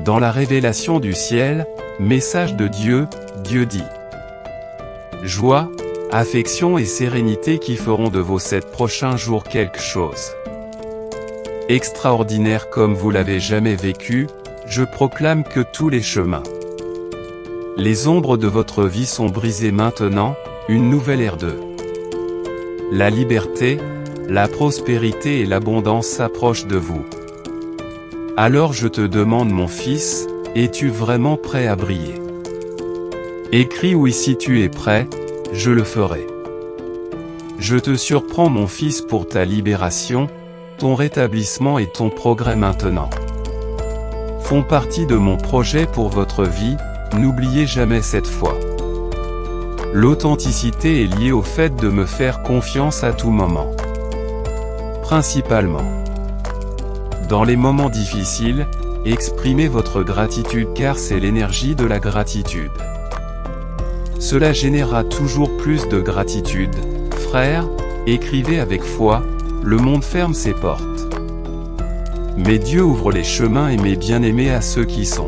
Dans la révélation du ciel, message de Dieu, Dieu dit: joie, affection et sérénité qui feront de vos 7 prochains jours quelque chose extraordinaire comme vous l'avez jamais vécu. Je proclame que tous les chemins, les ombres de votre vie sont brisées maintenant. Une nouvelle ère de la liberté, la prospérité et l'abondance s'approchent de vous. Alors je te demande, mon fils, es-tu vraiment prêt à briller? Écris oui si tu es prêt, je le ferai. Je te surprends, mon fils, pour ta libération, ton rétablissement et ton progrès maintenant font partie de mon projet pour votre vie. N'oubliez jamais cette foi. L'authenticité est liée au fait de me faire confiance à tout moment. Principalement dans les moments difficiles, exprimez votre gratitude car c'est l'énergie de la gratitude. Cela générera toujours plus de gratitude. Frères, écrivez avec foi, le monde ferme ses portes. Mais Dieu ouvre les chemins et mes bien-aimés à ceux qui sont.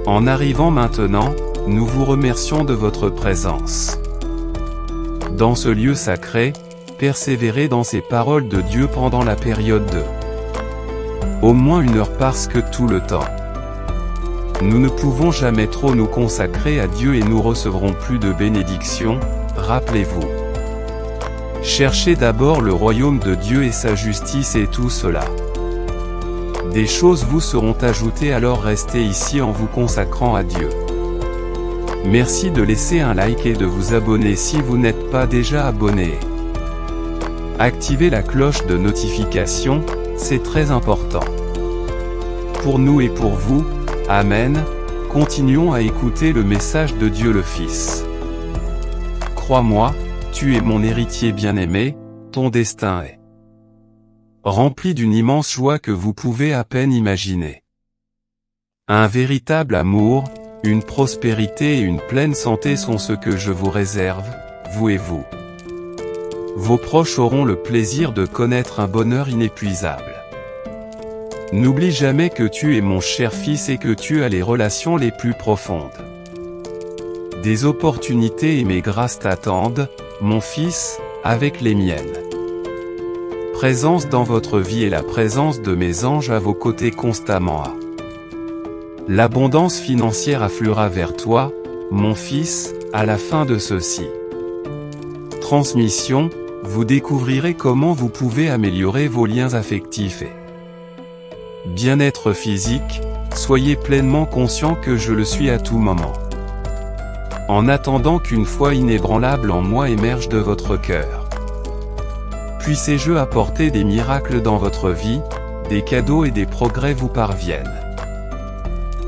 En arrivant maintenant, nous vous remercions de votre présence. Dans ce lieu sacré, persévérez dans ces paroles de Dieu pendant la période de au moins 1 heure parce que tout le temps. Nous ne pouvons jamais trop nous consacrer à Dieu et nous recevrons plus de bénédictions. Rappelez-vous. Cherchez d'abord le royaume de Dieu et sa justice et tout cela. Des choses vous seront ajoutées, alors restez ici en vous consacrant à Dieu. Merci de laisser un like et de vous abonner si vous n'êtes pas déjà abonné. Activez la cloche de notification, c'est très important. Pour nous et pour vous, Amen. Continuons à écouter le message de Dieu le Fils. Crois-moi, tu es mon héritier bien-aimé, ton destin est rempli d'une immense joie que vous pouvez à peine imaginer. Un véritable amour, une prospérité et une pleine santé sont ce que je vous réserve, vous et vous. Vos proches auront le plaisir de connaître un bonheur inépuisable. N'oublie jamais que tu es mon cher fils et que tu as les relations les plus profondes. Des opportunités et mes grâces t'attendent, mon fils, avec les miennes. Présence dans votre vie et la présence de mes anges à vos côtés constamment. L'abondance financière affluera vers toi, mon fils, à la fin de ceci. Transmission, vous découvrirez comment vous pouvez améliorer vos liens affectifs et bien-être physique. Soyez pleinement conscient que je le suis à tout moment. En attendant qu'une foi inébranlable en moi émerge de votre cœur. Puissez-je apporter des miracles dans votre vie, des cadeaux et des progrès vous parviennent.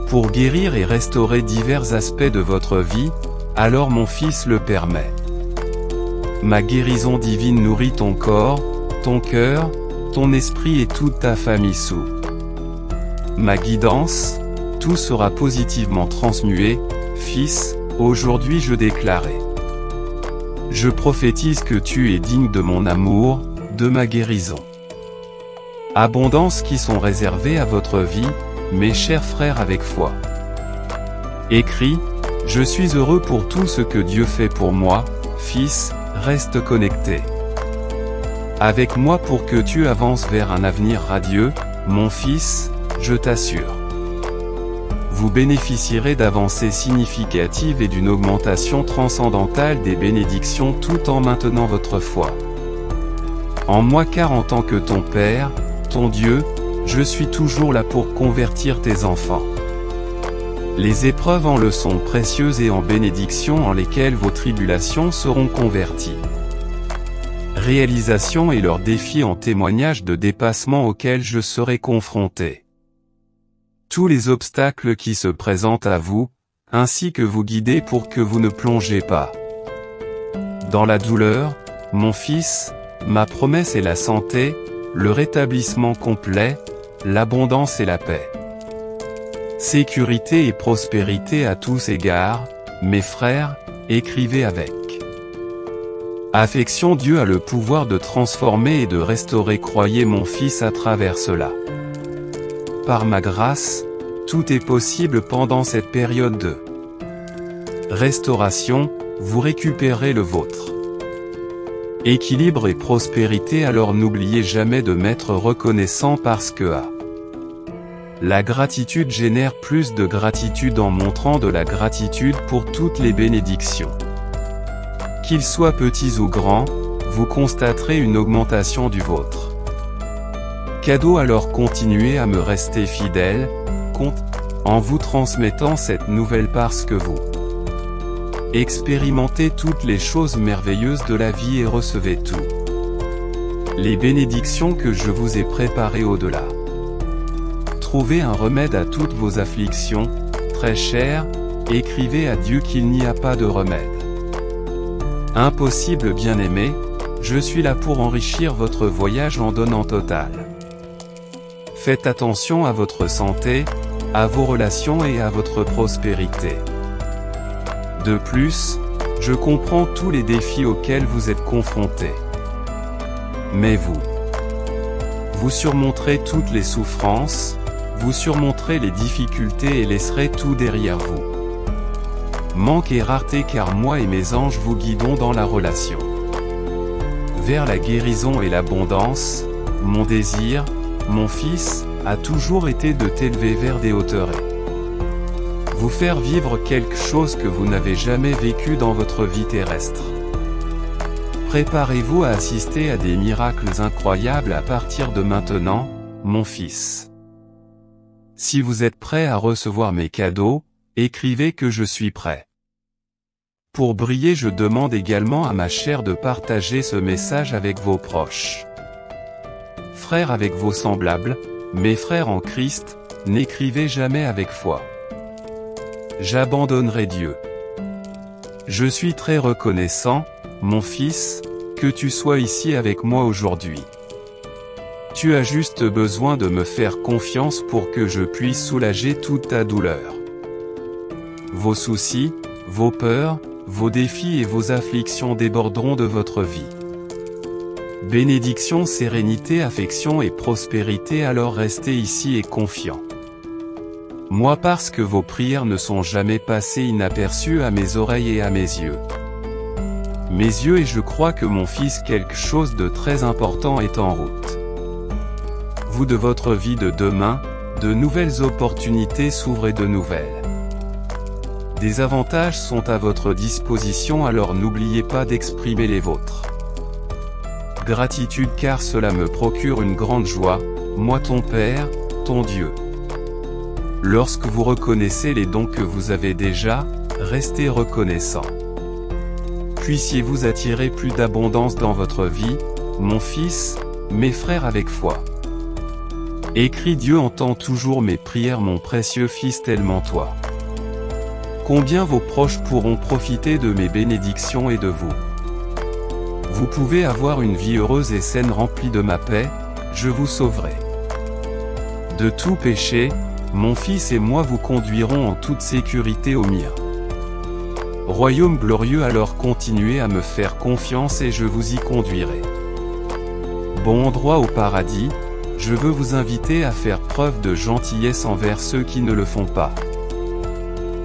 Pour guérir et restaurer divers aspects de votre vie, alors mon fils le permet. Ma guérison divine nourrit ton corps, ton cœur, ton esprit et toute ta famille sous ma guidance, tout sera positivement transmué. Fils, aujourd'hui je déclare. Je prophétise que tu es digne de mon amour, de ma guérison. Abondance qui sont réservées à votre vie, mes chers frères avec foi. Écris, je suis heureux pour tout ce que Dieu fait pour moi, fils, reste connecté avec moi pour que tu avances vers un avenir radieux, mon fils, je t'assure. Vous bénéficierez d'avancées significatives et d'une augmentation transcendantale des bénédictions tout en maintenant votre foi en moi, car en tant que ton Père, ton Dieu, je suis toujours là pour convertir tes enfants. Les épreuves en leçons précieuses et en bénédictions en lesquelles vos tribulations seront converties. Réalisation et leurs défis en témoignage de dépassement auxquels je serai confronté. Tous les obstacles qui se présentent à vous, ainsi que vous guider pour que vous ne plongez pas dans la douleur, mon fils. Ma promesse est la santé, le rétablissement complet, l'abondance et la paix. Sécurité et prospérité à tous égards, mes frères, écrivez avec affection. Dieu a le pouvoir de transformer et de restaurer, croyez mon fils à travers cela. Par ma grâce, Tout est possible pendant cette période de restauration, vous récupérez le vôtre. Équilibre et prospérité, alors n'oubliez jamais de m'être reconnaissant parce que la gratitude génère plus de gratitude en montrant de la gratitude pour toutes les bénédictions. Qu'ils soient petits ou grands, vous constaterez une augmentation du vôtre. Cadeau, alors continuez à me rester fidèle, en vous transmettant cette nouvelle parce que vous expérimentez toutes les choses merveilleuses de la vie et recevez tout. Les bénédictions que je vous ai préparées au-delà. Trouvez un remède à toutes vos afflictions, très chères, écrivez à Dieu qu'il n'y a pas de remède. Impossible, bien-aimé, je suis là pour enrichir votre voyage en donnant total. Faites attention à votre santé, à vos relations et à votre prospérité. De plus, je comprends tous les défis auxquels vous êtes confrontés. Mais vous surmonterez toutes les souffrances, vous surmonterez les difficultés et laisserez tout derrière vous. Manque et rareté, car moi et mes anges vous guidons dans la relation vers la guérison et l'abondance. Mon désir, mon fils, a toujours été de t'élever vers des hauteurs et vous faire vivre quelque chose que vous n'avez jamais vécu dans votre vie terrestre. Préparez-vous à assister à des miracles incroyables à partir de maintenant, mon fils. Si vous êtes prêt à recevoir mes cadeaux, écrivez que je suis prêt. Pour briller, je demande également à ma chair de partager ce message avec vos proches. Frères, avec vos semblables, mes frères en Christ, n'écrivez jamais avec foi. J'abandonnerai Dieu. Je suis très reconnaissant, mon fils, que tu sois ici avec moi aujourd'hui. Tu as juste besoin de me faire confiance pour que je puisse soulager toute ta douleur. Vos soucis, vos peurs, vos défis et vos afflictions déborderont de votre vie. Bénédiction, sérénité, affection et prospérité, alors restez ici et confiants. Moi, parce que vos prières ne sont jamais passées inaperçues à mes oreilles et à mes yeux. Mes yeux, et je crois que mon fils, quelque chose de très important est en route. Vous, de votre vie de demain, de nouvelles opportunités s'ouvrent et de nouvelles. Des avantages sont à votre disposition, alors n'oubliez pas d'exprimer les vôtres. Gratitude, car cela me procure une grande joie, moi ton Père, ton Dieu. Lorsque vous reconnaissez les dons que vous avez déjà, restez reconnaissant. Puissiez-vous attirer plus d'abondance dans votre vie, mon fils, mes frères, avec foi. Écris, Dieu entend toujours mes prières, mon précieux fils, tellement toi. Combien vos proches pourront profiter de mes bénédictions et de vous. Vous pouvez avoir une vie heureuse et saine remplie de ma paix, je vous sauverai de tout péché, mon fils et moi vous conduirons en toute sécurité au mien. Royaume glorieux, alors continuez à me faire confiance et je vous y conduirai. Bon endroit au paradis, je veux vous inviter à faire preuve de gentillesse envers ceux qui ne le font pas.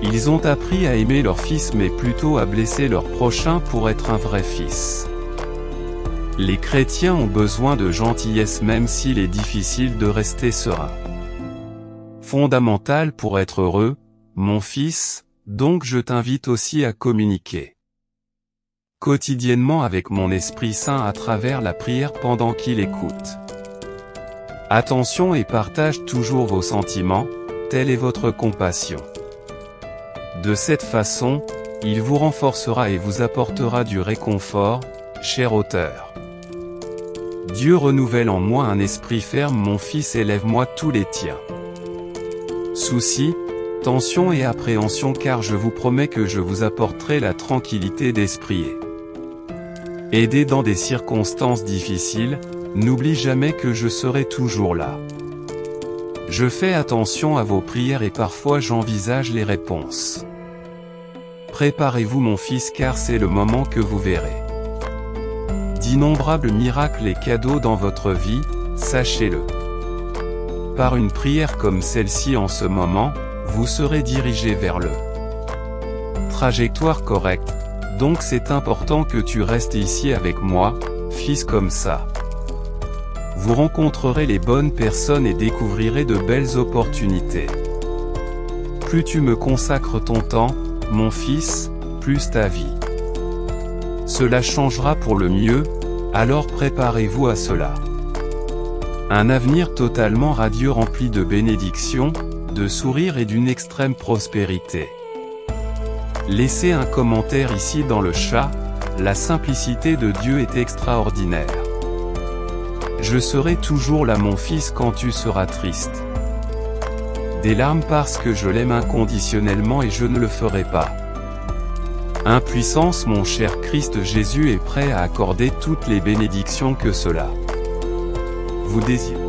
Ils ont appris à aimer leur fils mais plutôt à blesser leur prochain pour être un vrai fils. Les chrétiens ont besoin de gentillesse même s'il est difficile de rester serein. Fondamental pour être heureux, mon fils, donc je t'invite aussi à communiquer quotidiennement avec mon Esprit Saint à travers la prière pendant qu'il écoute. Attention et partage toujours vos sentiments, telle est votre compassion. De cette façon, il vous renforcera et vous apportera du réconfort, cher auteur. Dieu renouvelle en moi un esprit ferme, mon fils, élève-moi tous les tiens. Soucis, tension et appréhension, car je vous promets que je vous apporterai la tranquillité d'esprit et aidé dans des circonstances difficiles, n'oublie jamais que je serai toujours là. Je fais attention à vos prières et parfois j'envisage les réponses. Préparez-vous mon fils, car c'est le moment que vous verrez d'innombrables miracles et cadeaux dans votre vie, sachez-le. Par une prière comme celle-ci en ce moment, vous serez dirigé vers le trajectoire correcte, donc c'est important que tu restes ici avec moi, fils comme ça. Vous rencontrerez les bonnes personnes et découvrirez de belles opportunités. Plus tu me consacres ton temps, mon fils, plus ta vie cela changera pour le mieux, alors préparez-vous à cela. Un avenir totalement radieux rempli de bénédictions, de sourires et d'une extrême prospérité. Laissez un commentaire ici dans le chat, la simplicité de Dieu est extraordinaire. Je serai toujours là mon fils quand tu seras triste. Des larmes parce que je l'aime inconditionnellement et je ne le ferai pas. Impuissance mon cher Christ Jésus est prêt à accorder toutes les bénédictions que cela vous désire.